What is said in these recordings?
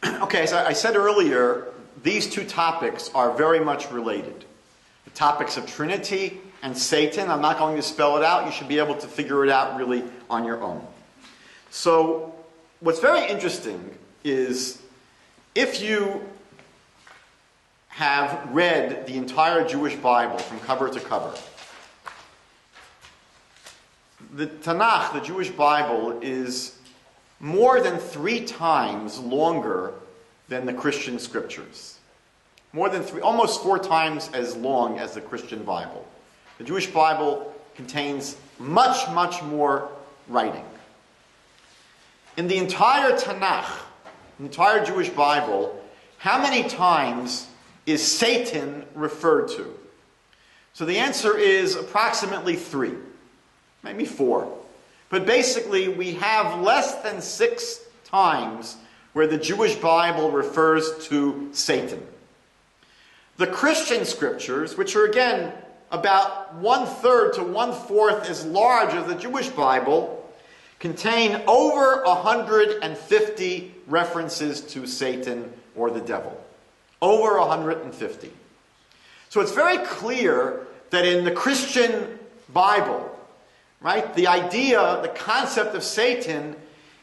Okay, so I said earlier, these two topics are very much related. The topics of Trinity and Satan. I'm not going to spell it out. You should be able to figure it out really on your own. So, what's very interesting is if you have read the entire Jewish Bible from cover to cover, the Tanakh, the Jewish Bible, is more than 3 times longer than the Christian scriptures. Almost 4 times as long as the Christian Bible. The Jewish Bible contains much, much more writing. In the entire Tanakh, the entire Jewish Bible, how many times is Satan referred to? So the answer is approximately 3, maybe 4. But basically, we have less than 6 times where the Jewish Bible refers to Satan. The Christian scriptures, which are again about 1/3 to 1/4 as large as the Jewish Bible, contain over 150 references to Satan or the devil. Over 150. So it's very clear that in the Christian Bible, right, the idea, the concept of Satan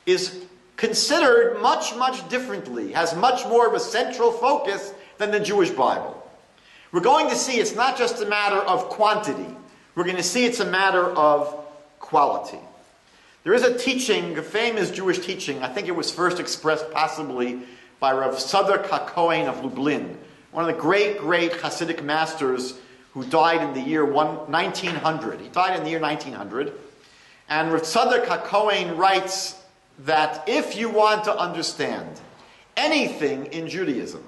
is considered much, much differently, has much more of a central focus than the Jewish Bible. We're going to see it's not just a matter of quantity. We're going to see it's a matter of quality. There is a teaching, a famous Jewish teaching, I think it was first expressed possibly by Rav Tzadok HaKohen of Lublin, one of the great, great Hasidic masters who died in the year 1900. He died in the year 1900. And Rav Tzadok HaKohen writes that if you want to understand anything in Judaism,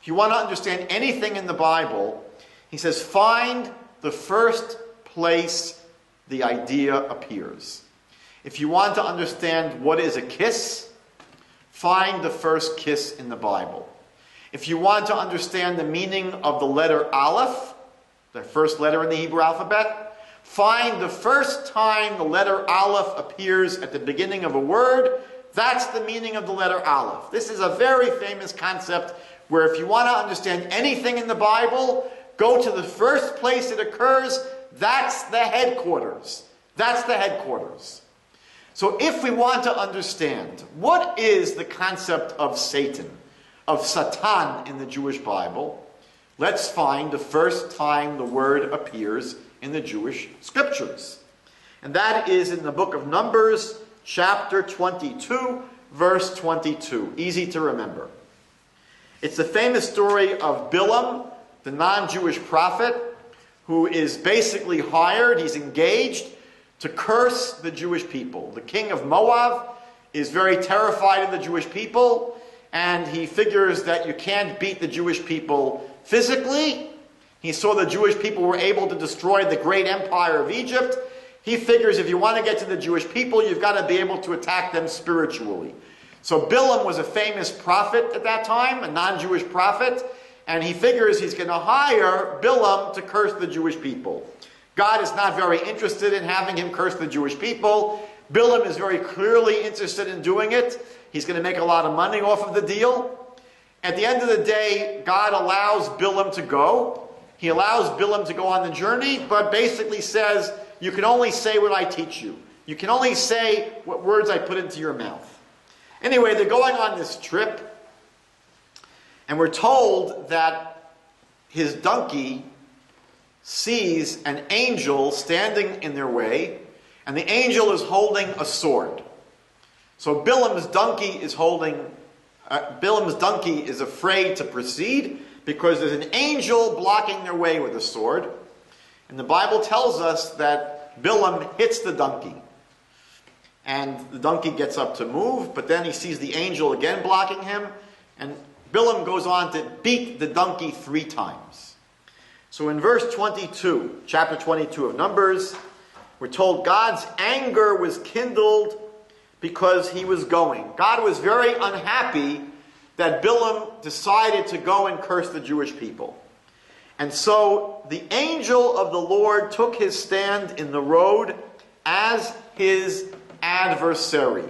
if you want to understand anything in the Bible, he says, find the first place the idea appears. If you want to understand what is a kiss, find the first kiss in the Bible. If you want to understand the meaning of the letter Aleph, the first letter in the Hebrew alphabet, find the first time the letter Aleph appears at the beginning of a word. That's the meaning of the letter Aleph. This is a very famous concept where if you want to understand anything in the Bible, go to the first place it occurs. That's the headquarters. That's the headquarters. So if we want to understand what is the concept of Satan, of Satan in the Jewish Bible, let's find the first time the word appears in the Jewish scriptures. And that is in the book of Numbers, chapter 22, verse 22. Easy to remember. It's the famous story of Bilam, the non-Jewish prophet, who is basically hired, he's engaged to curse the Jewish people. The king of Moab is very terrified of the Jewish people, and he figures that you can't beat the Jewish people physically. He saw the Jewish people were able to destroy the great empire of Egypt. He figures if you want to get to the Jewish people, you've got to be able to attack them spiritually. So Bilam was a famous prophet at that time, a non-Jewish prophet, and he figures he's going to hire Bilam to curse the Jewish people. God is not very interested in having him curse the Jewish people. Bilam is very clearly interested in doing it. He's going to make a lot of money off of the deal. At the end of the day, God allows Bilam to go. He allows Bilam to go on the journey, but basically says, you can only say what I teach you. You can only say what words I put into your mouth. Anyway, they're going on this trip, and we're told that his donkey sees an angel standing in their way, and the angel is holding a sword. So Bilam's donkey is afraid to proceed because there's an angel blocking their way with a sword. And the Bible tells us that Bilam hits the donkey. And the donkey gets up to move, but then he sees the angel again blocking him, and Bilam goes on to beat the donkey 3 times. So in verse 22, chapter 22 of Numbers, we're told God's anger was kindled because he was going. God was very unhappy that Bilam decided to go and curse the Jewish people. And so the angel of the Lord took his stand in the road as his adversary.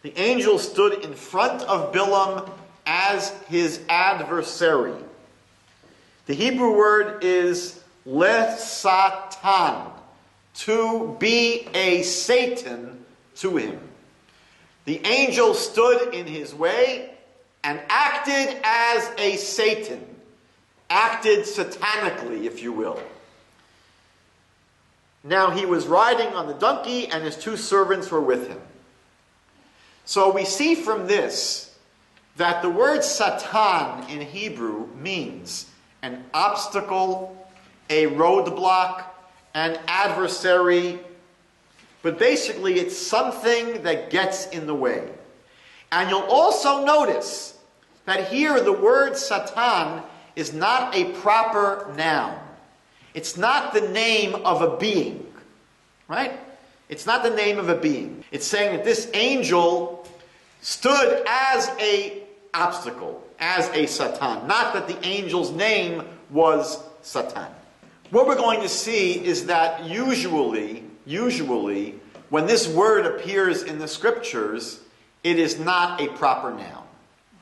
The angel stood in front of Bilam as as his adversary. The Hebrew word is lesatan, to be a Satan to him. The angel stood in his way and acted as a Satan, acted satanically, if you will. Now he was riding on the donkey, and his two servants were with him. So we see from this that the word Satan in Hebrew means an obstacle, a roadblock, an adversary, but basically it's something that gets in the way. And you'll also notice that here the word Satan is not a proper noun. It's not the name of a being, right? It's not the name of a being. It's saying that this angel stood as a obstacle, as a Satan. Not that the angel's name was Satan. What we're going to see is that usually, when this word appears in the scriptures, it is not a proper noun.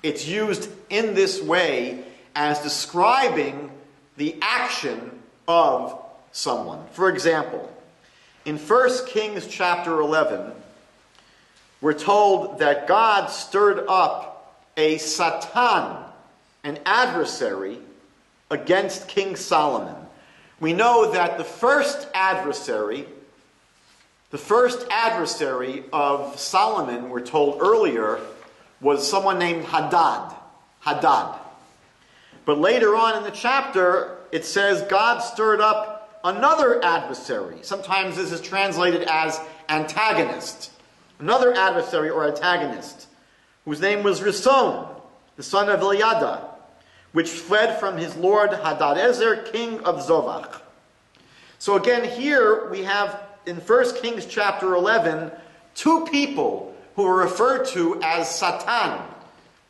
It's used in this way as describing the action of someone. For example, in 1 Kings chapter 11, we're told that God stirred up a Satan, an adversary, against King Solomon. We know that the first adversary of Solomon, we're told earlier, was someone named Hadad. But later on in the chapter, it says God stirred up another adversary. Sometimes this is translated as antagonist. Another adversary or antagonist, whose name was Rison, the son of Eliada, which fled from his lord Hadadezer, king of Zovach. So again, here we have in 1 Kings chapter 11, two people who are referred to as Satan,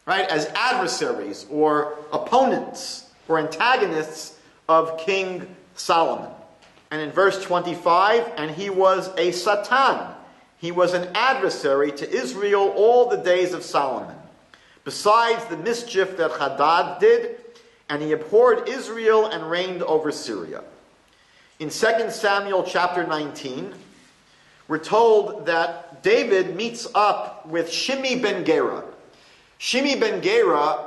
right, as adversaries or opponents or antagonists of King Solomon. And in verse 25, and he was a Satan. He was an adversary to Israel all the days of Solomon, besides the mischief that Hadad did, and he abhorred Israel and reigned over Syria. In 2 Samuel chapter 19, we're told that David meets up with Shimi ben Gera. Shimi ben Gera,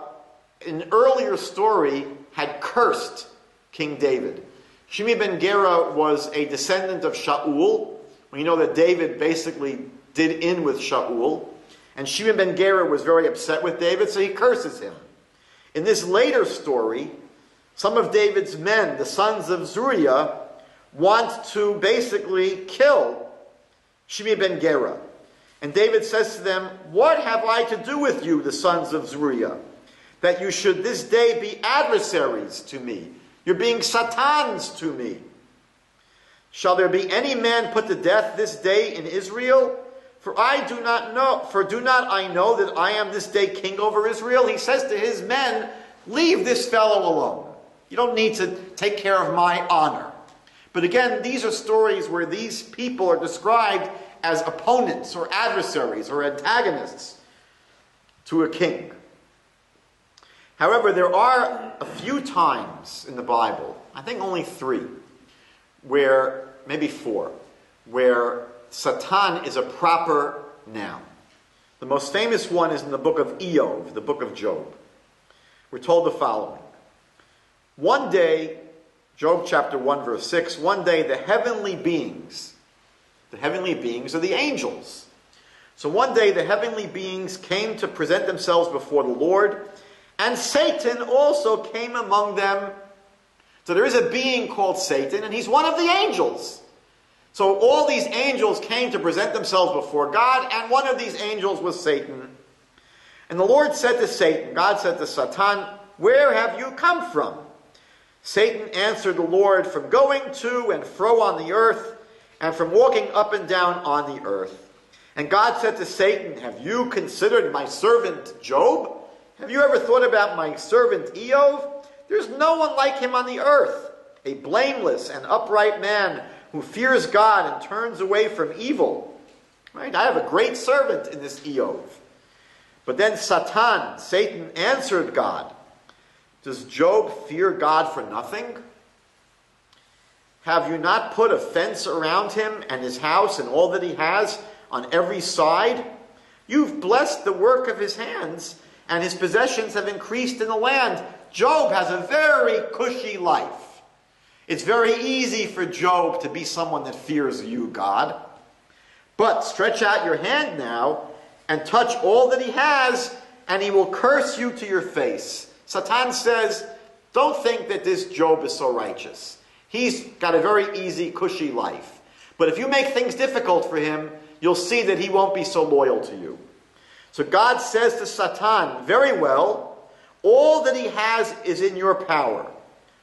in an earlier story, had cursed King David. Shimi ben Gera was a descendant of Shaul. We know that David basically did in with Shaul. And Shimi ben Gera was very upset with David, so he curses him. In this later story, some of David's men, the sons of Zeruiah, want to basically kill Shimi ben Gera. And David says to them, "What have I to do with you, the sons of Zeruiah, that you should this day be adversaries to me? You're being Satans to me. Shall there be any man put to death this day in Israel? For do not I know that I am this day king over Israel?" He says to his men, "Leave this fellow alone. You don't need to take care of my honor." But again, these are stories where these people are described as opponents or adversaries or antagonists to a king. However, there are a few times in the Bible, I think only 3, maybe 4, where Satan is a proper noun. The most famous one is in the book of Eov, the book of Job. We're told the following. One day, Job chapter 1 verse 6, one day the heavenly beings are the angels. So one day the heavenly beings came to present themselves before the Lord, and Satan also came among them. So there is a being called Satan, and he's one of the angels. So all these angels came to present themselves before God, and one of these angels was Satan. And the Lord said to Satan, God said to Satan, "Where have you come from?" Satan answered the Lord, "From going to and fro on the earth, and from walking up and down on the earth." And God said to Satan, "Have you considered my servant Job? Have you ever thought about my servant Eov? There's no one like him on the earth, a blameless and upright man who fears God and turns away from evil. Right? I have a great servant in this Eov." But then Satan answered God, "Does Job fear God for nothing? Have you not put a fence around him and his house and all that he has on every side? You've blessed the work of his hands, and his possessions have increased in the land." Job has a very cushy life. It's very easy for Job to be someone that fears you, God. But stretch out your hand now and touch all that he has, and he will curse you to your face. Satan says, don't think that this Job is so righteous. He's got a very easy, cushy life. But if you make things difficult for him, you'll see that he won't be so loyal to you. So God says to Satan, very well, all that he has is in your power.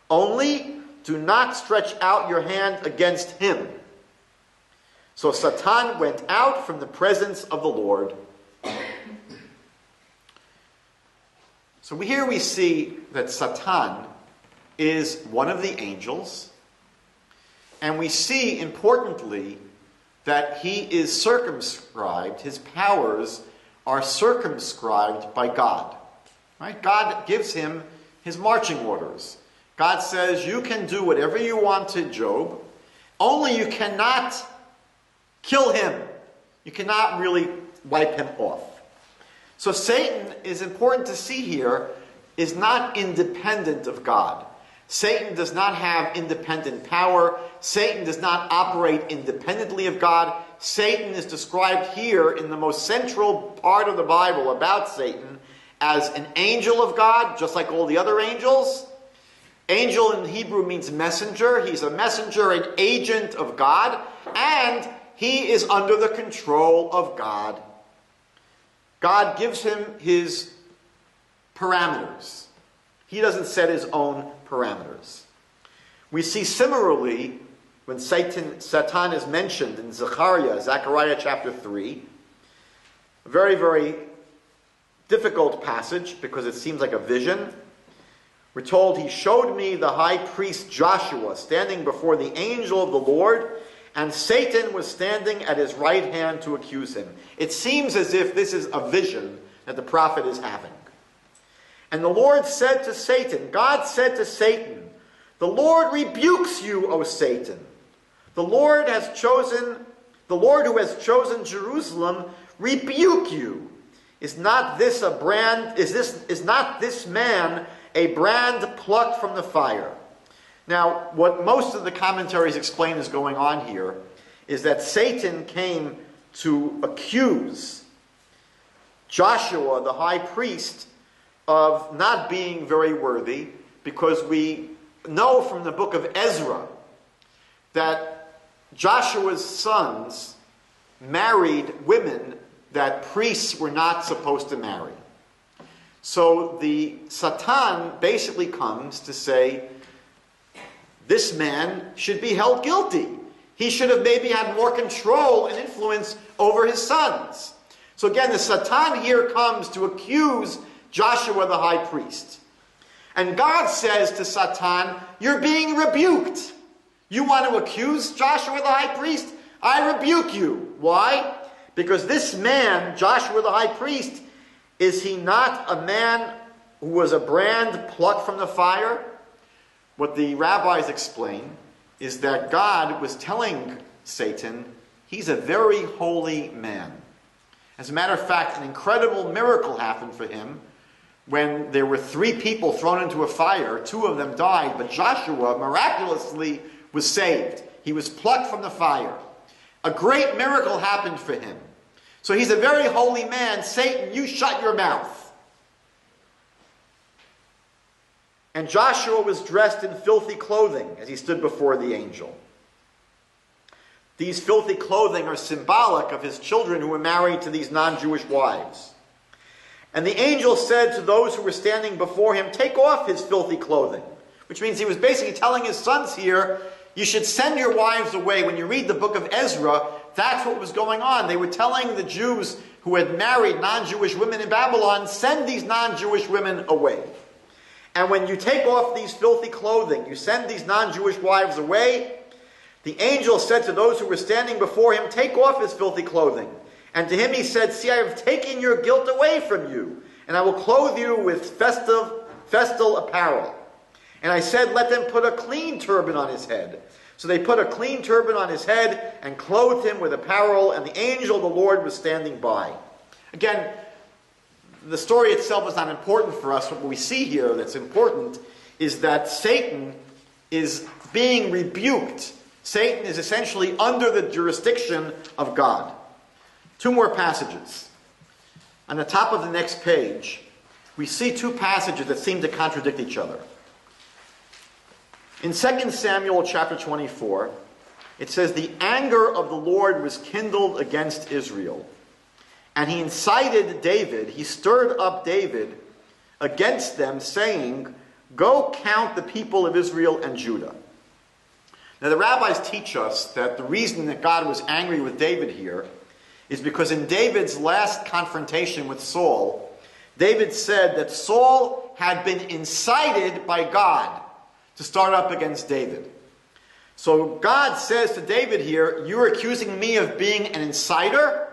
Only do not stretch out your hand against him. So Satan went out from the presence of the Lord. So here we see that Satan is one of the angels. And we see, importantly, that he is circumscribed. His powers are circumscribed by God. Right? God gives him his marching orders. God says, you can do whatever you want to Job, only you cannot kill him. You cannot really wipe him off. So Satan, is important to see here, is not independent of God. Satan does not have independent power. Satan does not operate independently of God. Satan is described here in the most central part of the Bible about Satan as an angel of God, just like all the other angels. Angel in Hebrew means messenger. He's a messenger, an agent of God, and he is under the control of God. God gives him his parameters. He doesn't set his own parameters. We see similarly, when Satan is mentioned in Zechariah chapter 3, a very, very difficult passage because it seems like a vision. We're told, he showed me the high priest Joshua standing before the angel of the Lord, and Satan was standing at his right hand to accuse him. It seems as if this is a vision that the prophet is having. And the Lord said to Satan, God said to Satan, the Lord rebukes you, O Satan. The Lord who has chosen Jerusalem rebuke you. Is not this man a brand plucked from the fire? Now, what most of the commentaries explain is going on here is that Satan came to accuse Joshua, the high priest, of not being very worthy, because we know from the book of Ezra that Joshua's sons married women that priests were not supposed to marry. So the Satan basically comes to say, this man should be held guilty. He should have maybe had more control and influence over his sons. So again, the Satan here comes to accuse Joshua the high priest. And God says to Satan, you're being rebuked. You want to accuse Joshua the high priest? I rebuke you. Why? Because this man, Joshua the high priest, is he not a man who was a brand plucked from the fire? What the rabbis explain is that God was telling Satan, he's a very holy man. As a matter of fact, an incredible miracle happened for him when there were 3 people thrown into a fire. 2 of them died, but Joshua miraculously was saved. He was plucked from the fire. A great miracle happened for him. So he's a very holy man. Satan, you shut your mouth. And Joshua was dressed in filthy clothing as he stood before the angel. These filthy clothing are symbolic of his children who were married to these non-Jewish wives. And the angel said to those who were standing before him, take off his filthy clothing. Which means he was basically telling his sons here, you should send your wives away. When you read the book of Ezra, that's what was going on. They were telling the Jews who had married non-Jewish women in Babylon, send these non-Jewish women away. And when you take off these filthy clothing, you send these non-Jewish wives away, the angel said to those who were standing before him, take off his filthy clothing. And to him he said, see, I have taken your guilt away from you, and I will clothe you with festal apparel. And I said, let them put a clean turban on his head. So they put a clean turban on his head and clothed him with apparel, and the angel of the Lord was standing by. Again, the story itself is not important for us. What we see here that's important is that Satan is being rebuked. Satan is essentially under the jurisdiction of God. Two more passages. On the top of the next page, we see two passages that seem to contradict each other. In 2 Samuel chapter 24, it says, the anger of the Lord was kindled against Israel, and he incited David, he stirred up David against them, saying, go count the people of Israel and Judah. Now the rabbis teach us that the reason that God was angry with David here is because in David's last confrontation with Saul, David said that Saul had been incited by God to start up against David. So God says to David here, you're accusing me of being an inciter?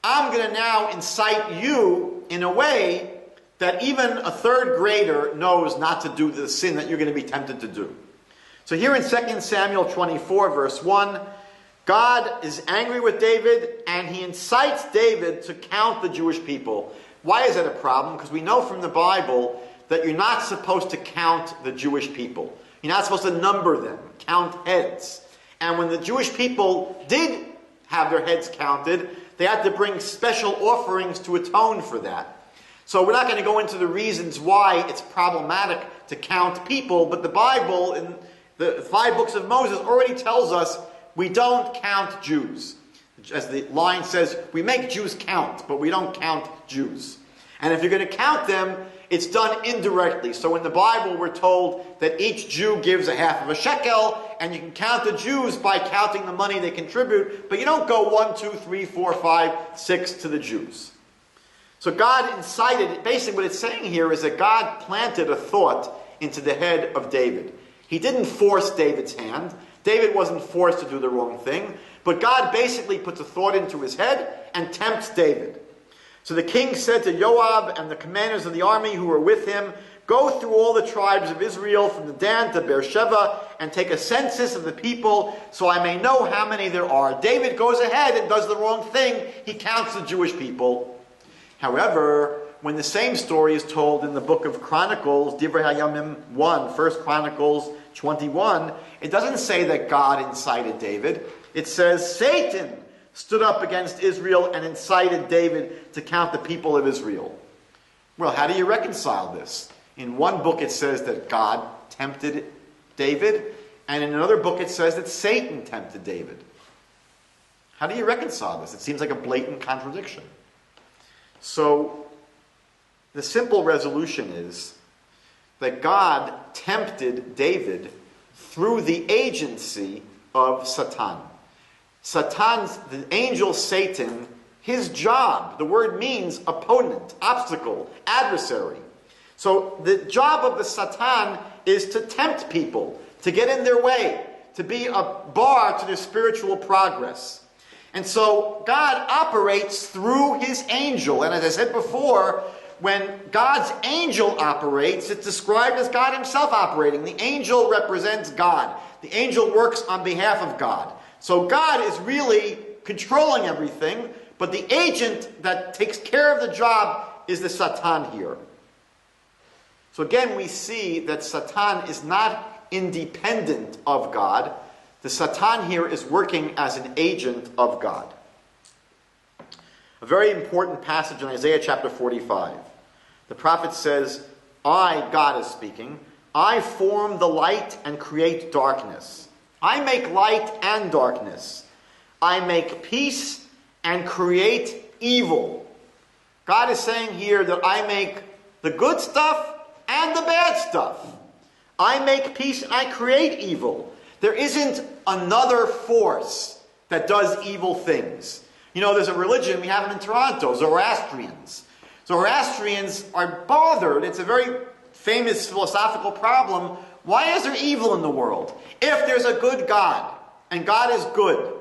I'm going to now incite you in a way that even a third grader knows not to do the sin that you're going to be tempted to do. So here in 2 Samuel 24 verse 1, God is angry with David and he incites David to count the Jewish people. Why is that a problem? Because we know from the Bible that you're not supposed to count the Jewish people. You're not supposed to number them, count heads. And when the Jewish people did have their heads counted, they had to bring special offerings to atone for that. So we're not going to go into the reasons why it's problematic to count people, but the Bible, in the 5 books of Moses, already tells us we don't count Jews. As the line says, we make Jews count, but we don't count Jews. And if you're going to count them, it's done indirectly. So in the Bible, we're told that each Jew gives a half of a shekel, and you can count the Jews by counting the money they contribute, but you don't go 1, 2, 3, 4, 5, 6 to the Jews. So God incited, basically what it's saying here is that God planted a thought into the head of David. He didn't force David's hand. David wasn't forced to do the wrong thing, but God basically puts a thought into his head and tempts David. So the king said to Joab and the commanders of the army who were with him, go through all the tribes of Israel from the Dan to Beersheba and take a census of the people so I may know how many there are. David goes ahead and does the wrong thing. He counts the Jewish people. However, when the same story is told in the book of Chronicles, Divrei Hayamim 1, 1 Chronicles 21, it doesn't say that God incited David. It says Satan stood up against Israel and incited David to count the people of Israel. Well, how do you reconcile this? In one book it says that God tempted David, and in another book it says that Satan tempted David. How do you reconcile this? It seems like a blatant contradiction. So, the simple resolution is that God tempted David through the agency of Satan. The angel Satan, his job, the word means opponent, obstacle, adversary. So the job of the Satan is to tempt people, to get in their way, to be a bar to their spiritual progress. And so God operates through his angel. And as I said before, when God's angel operates, it's described as God himself operating. The angel represents God. The angel works on behalf of God. So God is really controlling everything, but the agent that takes care of the job is the Satan here. So again, we see that Satan is not independent of God. The Satan here is working as an agent of God. A very important passage in Isaiah chapter 45. The prophet says, I, God is speaking, I form the light and create darkness. I make light and darkness. I make peace and create evil. God is saying here that I make the good stuff and the bad stuff. I make peace and I create evil. There isn't another force that does evil things. You know, there's a religion, we have them in Toronto, Zoroastrians. Zoroastrians are bothered. It's a very famous philosophical problem. Why is there evil in the world? If there's a good God, and God is good,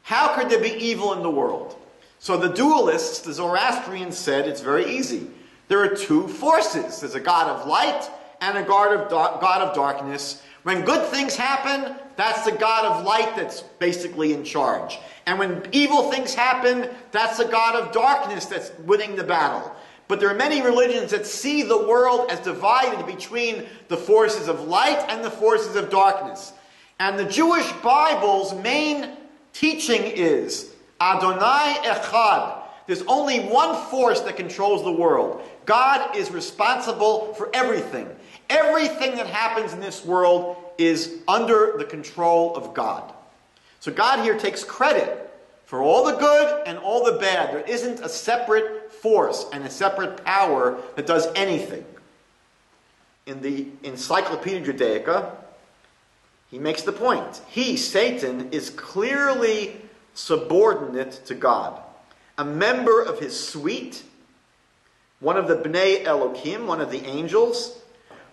how could there be evil in the world? So the dualists, the Zoroastrians, said it's very easy. There are two forces. There's a God of light and a God of darkness. When good things happen, that's the God of light that's basically in charge. And when evil things happen, that's the God of darkness that's winning the battle. But there are many religions that see the world as divided between the forces of light and the forces of darkness. And the Jewish Bible's main teaching is Adonai Echad. There's only one force that controls the world. God is responsible for everything. Everything that happens in this world is under the control of God. So God here takes credit for all the good and all the bad. There isn't a separate force and a separate power that does anything. In the Encyclopedia Judaica, he makes the point. He, Satan, is clearly subordinate to God. A member of his suite, one of the Bnei Elohim, one of the angels,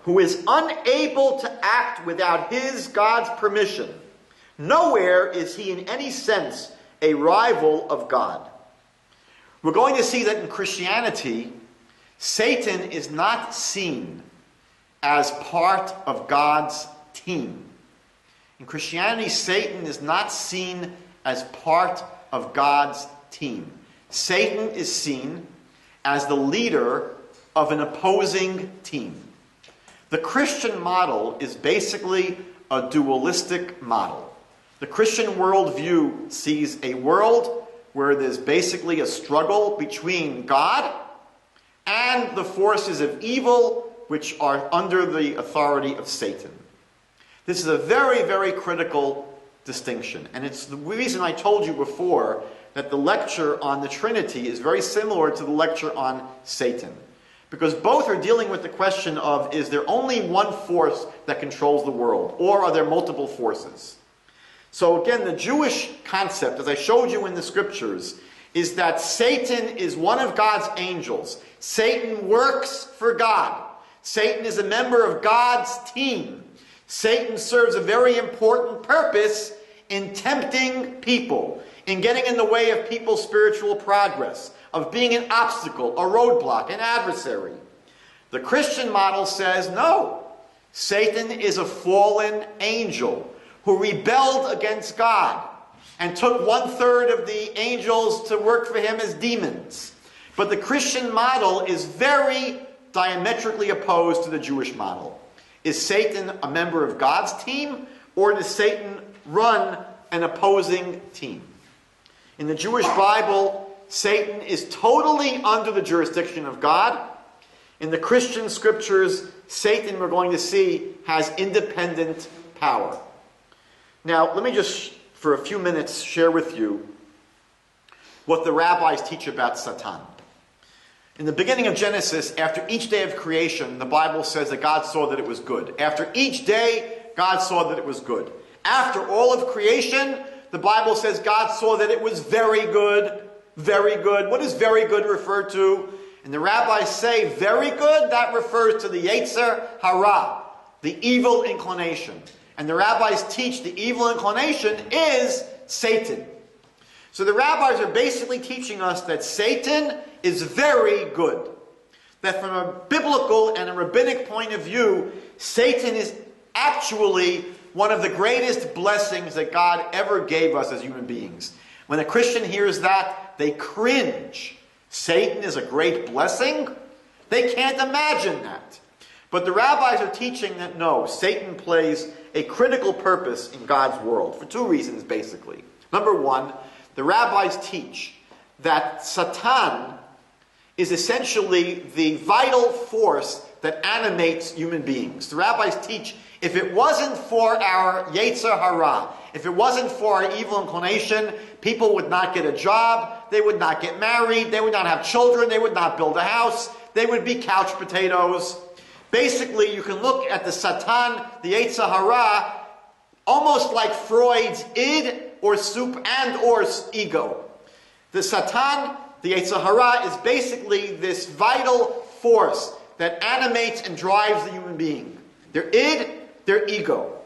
who is unable to act without his, God's permission. Nowhere is he in any sense a rival of God. We're going to see that in Christianity, Satan is not seen as part of God's team. In Christianity, Satan is not seen as part of God's team. Satan is seen as the leader of an opposing team. The Christian model is basically a dualistic model. The Christian worldview sees a world where there's basically a struggle between God and the forces of evil which are under the authority of Satan. This is a very, very critical distinction. And it's the reason I told you before that the lecture on the Trinity is very similar to the lecture on Satan. Because both are dealing with the question of, is there only one force that controls the world? Or are there multiple forces? So again, the Jewish concept, as I showed you in the scriptures, is that Satan is one of God's angels. Satan works for God. Satan is a member of God's team. Satan serves a very important purpose in tempting people, in getting in the way of people's spiritual progress, of being an obstacle, a roadblock, an adversary. The Christian model says, no, Satan is a fallen angel who rebelled against God and took 1/3 of the angels to work for him as demons. But the Christian model is very diametrically opposed to the Jewish model. Is Satan a member of God's team, or does Satan run an opposing team? In the Jewish Bible, Satan is totally under the jurisdiction of God. In the Christian scriptures, Satan, we're going to see, has independent power. Now, let me just, for a few minutes, share with you what the rabbis teach about Satan. In the beginning of Genesis, after each day of creation, the Bible says that God saw that it was good. After each day, God saw that it was good. After all of creation, the Bible says God saw that it was very good. Very good. What does very good refer to? And the rabbis say very good, that refers to the Yetzer Hara, the evil inclination. And the rabbis teach the evil inclination is Satan. So the rabbis are basically teaching us that Satan is very good. That from a biblical and a rabbinic point of view, Satan is actually one of the greatest blessings that God ever gave us as human beings. When a Christian hears that, they cringe. Satan is a great blessing? They can't imagine that. But the rabbis are teaching that no, Satan plays a critical purpose in God's world for two reasons, basically. Number one, the rabbis teach that Satan is essentially the vital force that animates human beings. The rabbis teach if it wasn't for our Yetzer Hara, if it wasn't for our evil inclination, people would not get a job, they would not get married, they would not have children, they would not build a house, they would be couch potatoes. Basically, you can look at the Satan, the Yetzer Hara, almost like Freud's id or or ego. The Satan, the Yetzer Hara, is basically this vital force that animates and drives the human being. Their id, their ego.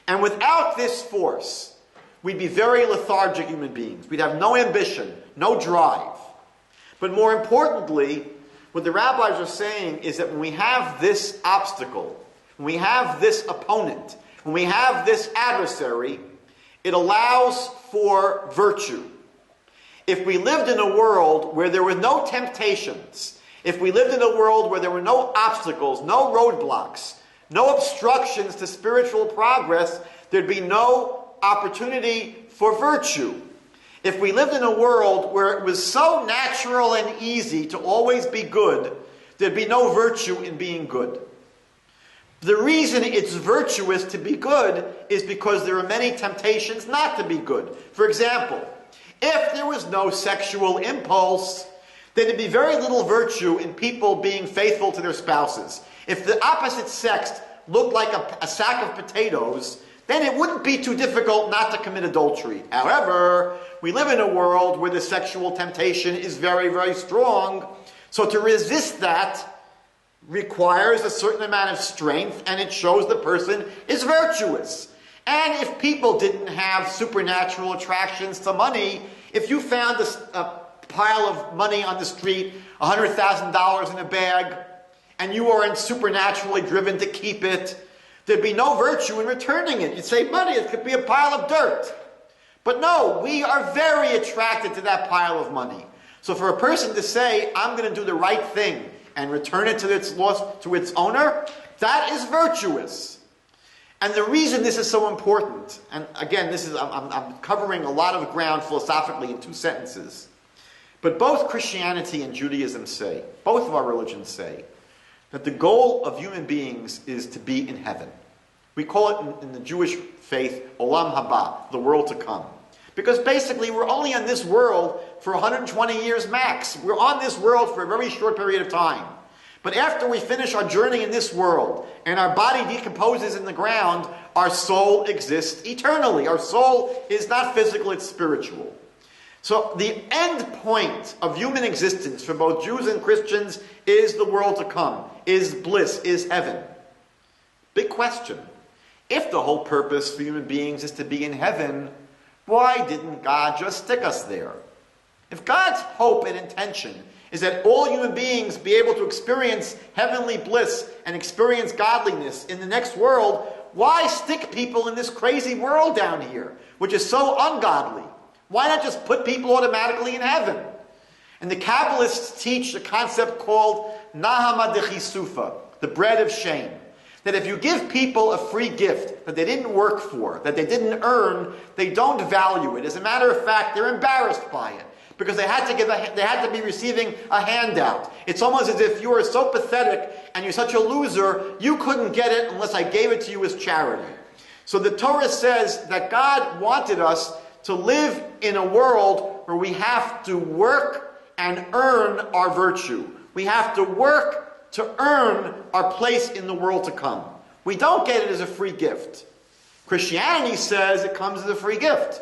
And without this force, we'd be very lethargic human beings. We'd have no ambition, no drive. But more importantly, what the rabbis are saying is that when we have this obstacle, when we have this opponent, when we have this adversary, it allows for virtue. If we lived in a world where there were no temptations, if we lived in a world where there were no obstacles, no roadblocks, no obstructions to spiritual progress, there'd be no opportunity for virtue. If we lived in a world where it was so natural and easy to always be good, there'd be no virtue in being good. The reason it's virtuous to be good is because there are many temptations not to be good. For example, if there was no sexual impulse, then there'd be very little virtue in people being faithful to their spouses. If the opposite sex looked like a sack of potatoes, then it wouldn't be too difficult not to commit adultery. However, we live in a world where the sexual temptation is very, very strong. So to resist that requires a certain amount of strength, and it shows the person is virtuous. And if people didn't have supernatural attractions to money, if you found a pile of money on the street, $100,000 in a bag, and you weren't supernaturally driven to keep it, there'd be no virtue in returning it. You'd say, money, it could be a pile of dirt. But no, we are very attracted to that pile of money. So for a person to say, I'm going to do the right thing and return it to its owner, that is virtuous. And the reason this is so important, and again, I'm covering a lot of ground philosophically in 2 sentences, but both Christianity and Judaism say, both of our religions say, that the goal of human beings is to be in heaven. We call it in the Jewish faith, Olam Haba, the world to come. Because basically we're only on this world for 120 years max. We're on this world for a very short period of time. But after we finish our journey in this world, and our body decomposes in the ground, our soul exists eternally. Our soul is not physical, it's spiritual. So the end point of human existence for both Jews and Christians is the world to come, is bliss, is heaven. Big question. If the whole purpose for human beings is to be in heaven, why didn't God just stick us there? If God's hope and intention is that all human beings be able to experience heavenly bliss and experience godliness in the next world, why stick people in this crazy world down here, which is so ungodly? Why not just put people automatically in heaven? And the Kabbalists teach a concept called Nahama Dechisufa, the bread of shame. That if you give people a free gift that they didn't work for, that they didn't earn, they don't value it. As a matter of fact, they're embarrassed by it because they had to be receiving a handout. It's almost as if you are so pathetic and you're such a loser, you couldn't get it unless I gave it to you as charity. So the Torah says that God wanted us to live in a world where we have to work and earn our virtue. We have to work to earn our place in the world to come. We don't get it as a free gift. Christianity says it comes as a free gift.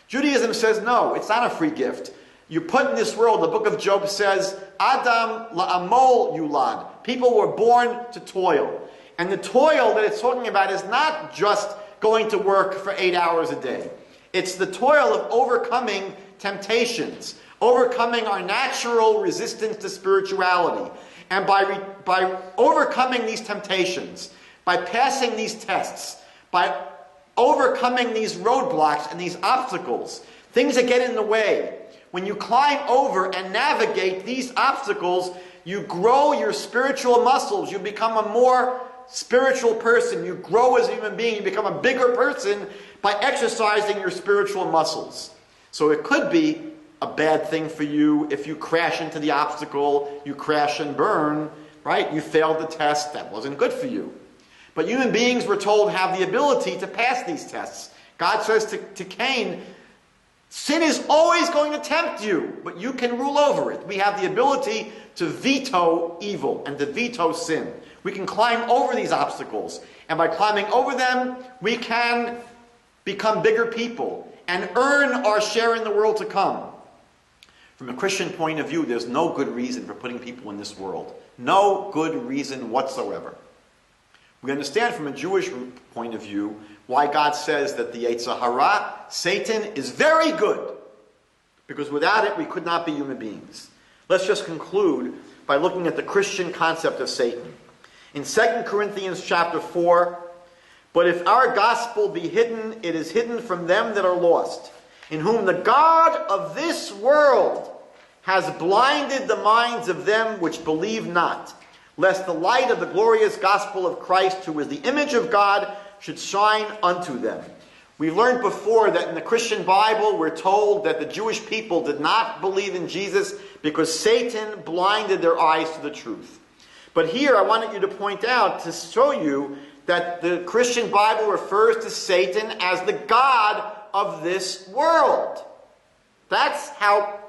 Judaism says no, it's not a free gift. You're put in this world, the book of Job says, Adam la'amol yulad. People were born to toil. And the toil that it's talking about is not just going to work for 8 hours a day. It's the toil of overcoming temptations, overcoming our natural resistance to spirituality. And by overcoming these temptations, by passing these tests, by overcoming these roadblocks and these obstacles, things that get in the way, when you climb over and navigate these obstacles, you grow your spiritual muscles. You become a more spiritual person. You grow as a human being. You become a bigger person by exercising your spiritual muscles. So it could be a bad thing for you if you crash into the obstacle, you crash and burn, right? You failed the test. That wasn't good for you. But human beings, we're told, have the ability to pass these tests. God says to Cain, sin is always going to tempt you, but you can rule over it. We have the ability to veto evil and to veto sin. We can climb over these obstacles. And by climbing over them, we can become bigger people and earn our share in the world to come. From a Christian point of view, there's no good reason for putting people in this world. No good reason whatsoever. We understand from a Jewish point of view why God says that the Yetzer Hara, Satan, is very good. because without it we could not be human beings. Let's just conclude by looking at the Christian concept of Satan. In 2 Corinthians chapter 4, "But if our gospel be hidden, it is hidden from them that are lost, in whom the God of this world has blinded the minds of them which believe not, lest the light of the glorious gospel of Christ, who is the image of God, should shine unto them." We learned before that in the Christian Bible we're told that the Jewish people did not believe in Jesus because Satan blinded their eyes to the truth. But here I wanted you to point out, to show you that the Christian Bible refers to Satan as the God of this world. That's how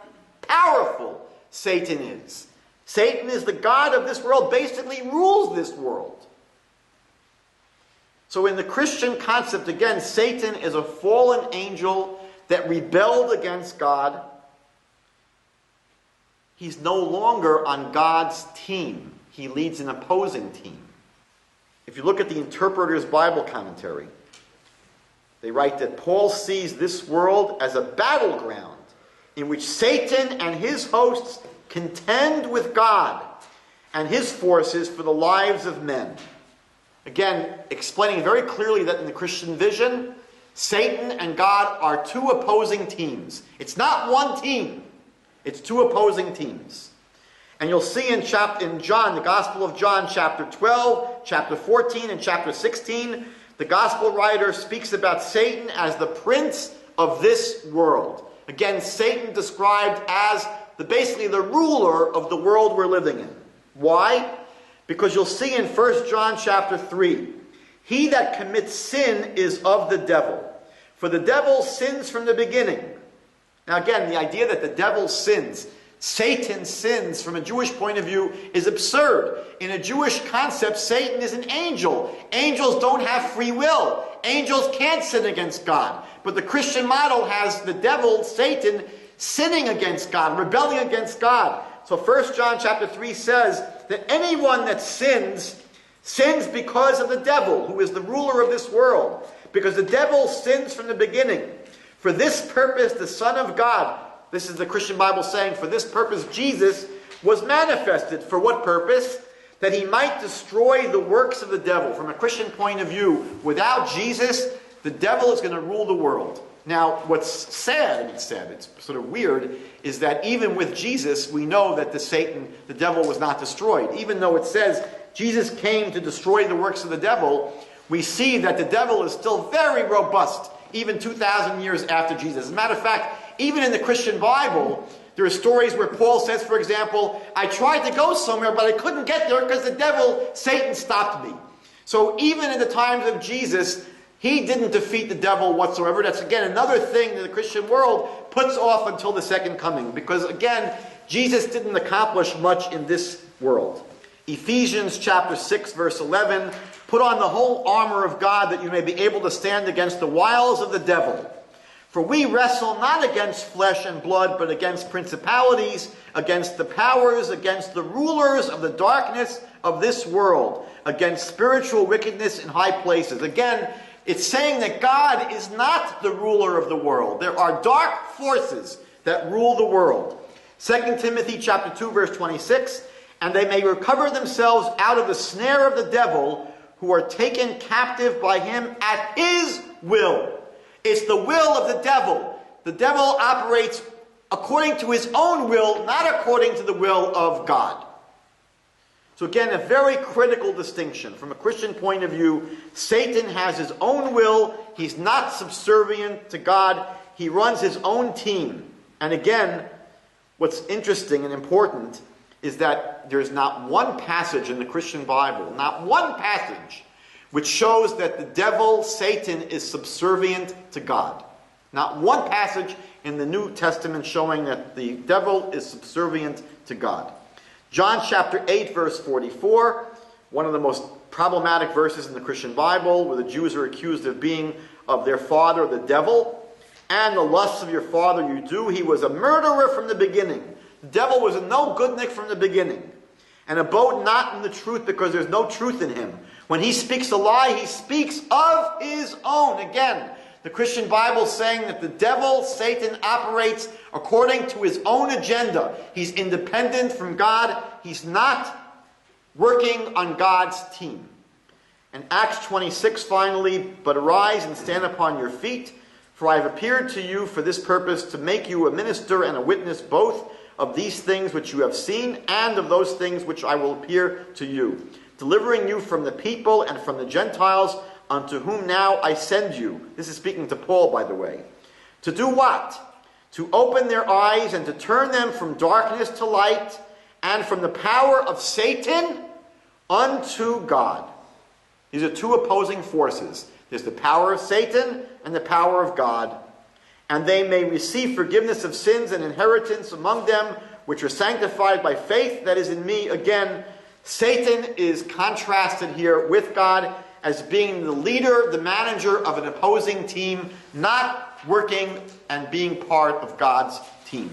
powerful Satan is. Satan is the God of this world, basically rules this world. So in the Christian concept, again, Satan is a fallen angel that rebelled against God. He's no longer on God's team. He leads an opposing team. If you look at the Interpreter's Bible Commentary, they write that Paul sees this world as a battleground in which Satan and his hosts contend with God and his forces for the lives of men. Again, explaining very clearly that in the Christian vision, Satan and God are two opposing teams. It's not one team. It's two opposing teams. And you'll see in John, the Gospel of John, chapter 12, chapter 14, and chapter 16, the Gospel writer speaks about Satan as the prince of this world. Again, Satan described as basically the ruler of the world we're living in. Why? Because you'll see in 1 John chapter 3, "He that commits sin is of the devil, for the devil sins from the beginning." Now again, the idea that the devil sins, Satan sins from a Jewish point of view is absurd. In a Jewish concept, Satan is an angel. Angels don't have free will. Angels can't sin against God. But the Christian model has the devil, Satan, sinning against God, rebelling against God. So 1 John chapter 3 says that anyone that sins because of the devil, who is the ruler of this world. Because the devil sins from the beginning. For this purpose the Son of God, this is the Christian Bible saying, for this purpose Jesus was manifested. For what purpose? That he might destroy the works of the devil. From a Christian point of view, without Jesus, the devil is going to rule the world. Now, what's sad, it's sort of weird, is that even with Jesus, we know that the devil was not destroyed. Even though it says Jesus came to destroy the works of the devil, we see that the devil is still very robust, even 2,000 years after Jesus. As a matter of fact, even in the Christian Bible, there are stories where Paul says, for example, "I tried to go somewhere, but I couldn't get there because the devil, Satan, stopped me." So even in the times of Jesus, he didn't defeat the devil whatsoever. That's, again, another thing that the Christian world puts off until the second coming. Because, again, Jesus didn't accomplish much in this world. Ephesians chapter 6, verse 11, "Put on the whole armor of God, that you may be able to stand against the wiles of the devil. For we wrestle not against flesh and blood, but against principalities, against the powers, against the rulers of the darkness of this world, against spiritual wickedness in high places." Again, it's saying that God is not the ruler of the world. There are dark forces that rule the world. 2 Timothy chapter 2, verse 26, "And they may recover themselves out of the snare of the devil, who are taken captive by him at his will." It's the will of the devil. The devil operates according to his own will, not according to the will of God. So again, a very critical distinction. From a Christian point of view, Satan has his own will. He's not subservient to God. He runs his own team. And again, what's interesting and important is that there's not one passage in the Christian Bible, not one passage, which shows that the devil, Satan, is subservient to God. Not one passage in the New Testament showing that the devil is subservient to God. John chapter 8, verse 44, one of the most problematic verses in the Christian Bible, where the Jews are accused of being of their father, the devil. "And the lusts of your father you do. He was a murderer from the beginning." The devil was a no goodnik from the beginning, and abode not in the truth, because there's no truth in him. When he speaks a lie, he speaks of his own. Again, the Christian Bible saying that the devil, Satan, operates according to his own agenda. He's independent from God. He's not working on God's team. And Acts 26 finally, but arise and stand upon your feet, for I have appeared to you for this purpose, to make you a minister and a witness both of these things which you have seen and of those things which I will appear to you, delivering you from the people and from the Gentiles, unto whom now I send you. This is speaking to Paul, by the way. To do what? To open their eyes and to turn them from darkness to light and from the power of Satan unto God. These are two opposing forces. There's the power of Satan and the power of God. And they may receive forgiveness of sins and inheritance among them which are sanctified by faith that is in me. Again, Satan is contrasted here with God as being the leader, the manager of an opposing team, not working and being part of God's team.